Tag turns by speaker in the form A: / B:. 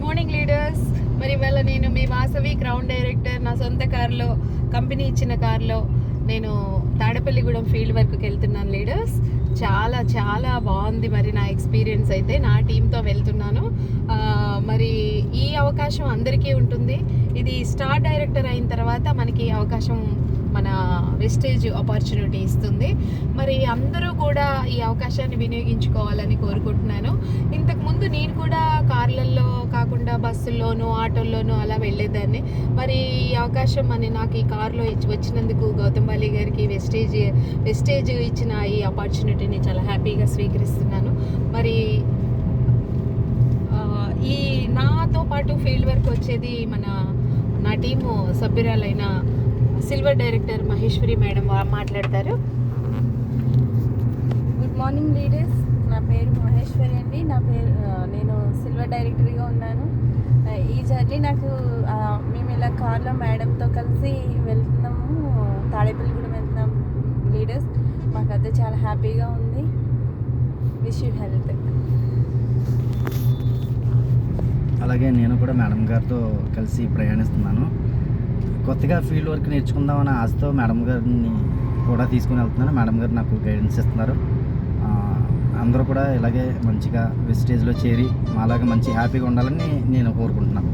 A: Morning leaders. మరి ఇవాళ నేను మీ వాసవి క్రౌన్ డైరెక్టర్ నా సొంత కారులో, కంపెనీ ఇచ్చిన కారులో నేను తాడేపల్లిగూడెం ఫీల్డ్ వర్క్కి వెళ్తున్నాను లీడర్స్. చాలా చాలా బాగుంది మరి నా ఎక్స్పీరియన్స్ అయితే. నా టీంతో వెళ్తున్నాను. మరి ఈ అవకాశం అందరికీ ఉంటుంది. ఇది స్టార్ డైరెక్టర్ అయిన తర్వాత మనకి అవకాశం మన వెస్టేజ్ ఆపర్చునిటీ ఇస్తుంది. మరి అందరూ కూడా ఈ అవకాశాన్ని వినియోగించుకోవాలని కోరుకుంటున్నాను. ఇంతకుముందు నేను కూడా కార్లల్లో కాకుండా బస్సుల్లోనూ ఆటోల్లోనూ అలా వెళ్ళేదాన్ని. మరి ఈ అవకాశం నాకు ఈ కారులో వచ్చినందుకు గౌతమ్ బాలి గారికి వెస్టేజ్ ఇచ్చిన ఈ ఆపర్చునిటీని చాలా హ్యాపీగా స్వీకరిస్తున్నాను. మరి ఈ నాతో పాటు ఫీల్డ్ వర్క్ వచ్చేది నా టీము సభ్యురాలైన సిల్వర్ డైరెక్టర్ మహేశ్వరి మేడం మాట్లాడతారు.
B: Good morning leaders. నా పేరు మహేశ్వరి అండి. నేను సిల్వర్ డైరెక్టర్గా ఉన్నాను. ఈ జర్నీ నాకు మేము ఇలా కార్లో మేడంతో కలిసి వెళ్తున్నాము, తాడేపల్లిగూడెం వెళ్తున్నాం లీడర్స్. మాకైతే చాలా హ్యాపీగా ఉంది. Wish you health.
C: అలాగే నేను కూడా మేడం గారితో కలిసి ప్రయాణిస్తున్నాను. కొత్తగా ఫీల్డ్ వర్క్ నేర్చుకుందామన్న ఆశతో మేడం గారిని కూడా తీసుకుని వెళ్తున్నాను. మేడం గారు నాకు గైడెన్స్ ఇస్తున్నారు. అందరూ కూడా ఇలాగే మంచిగా వెస్టేజ్లో చేరి మాలాగా మంచి హ్యాపీగా ఉండాలని నేను కోరుకుంటున్నాను.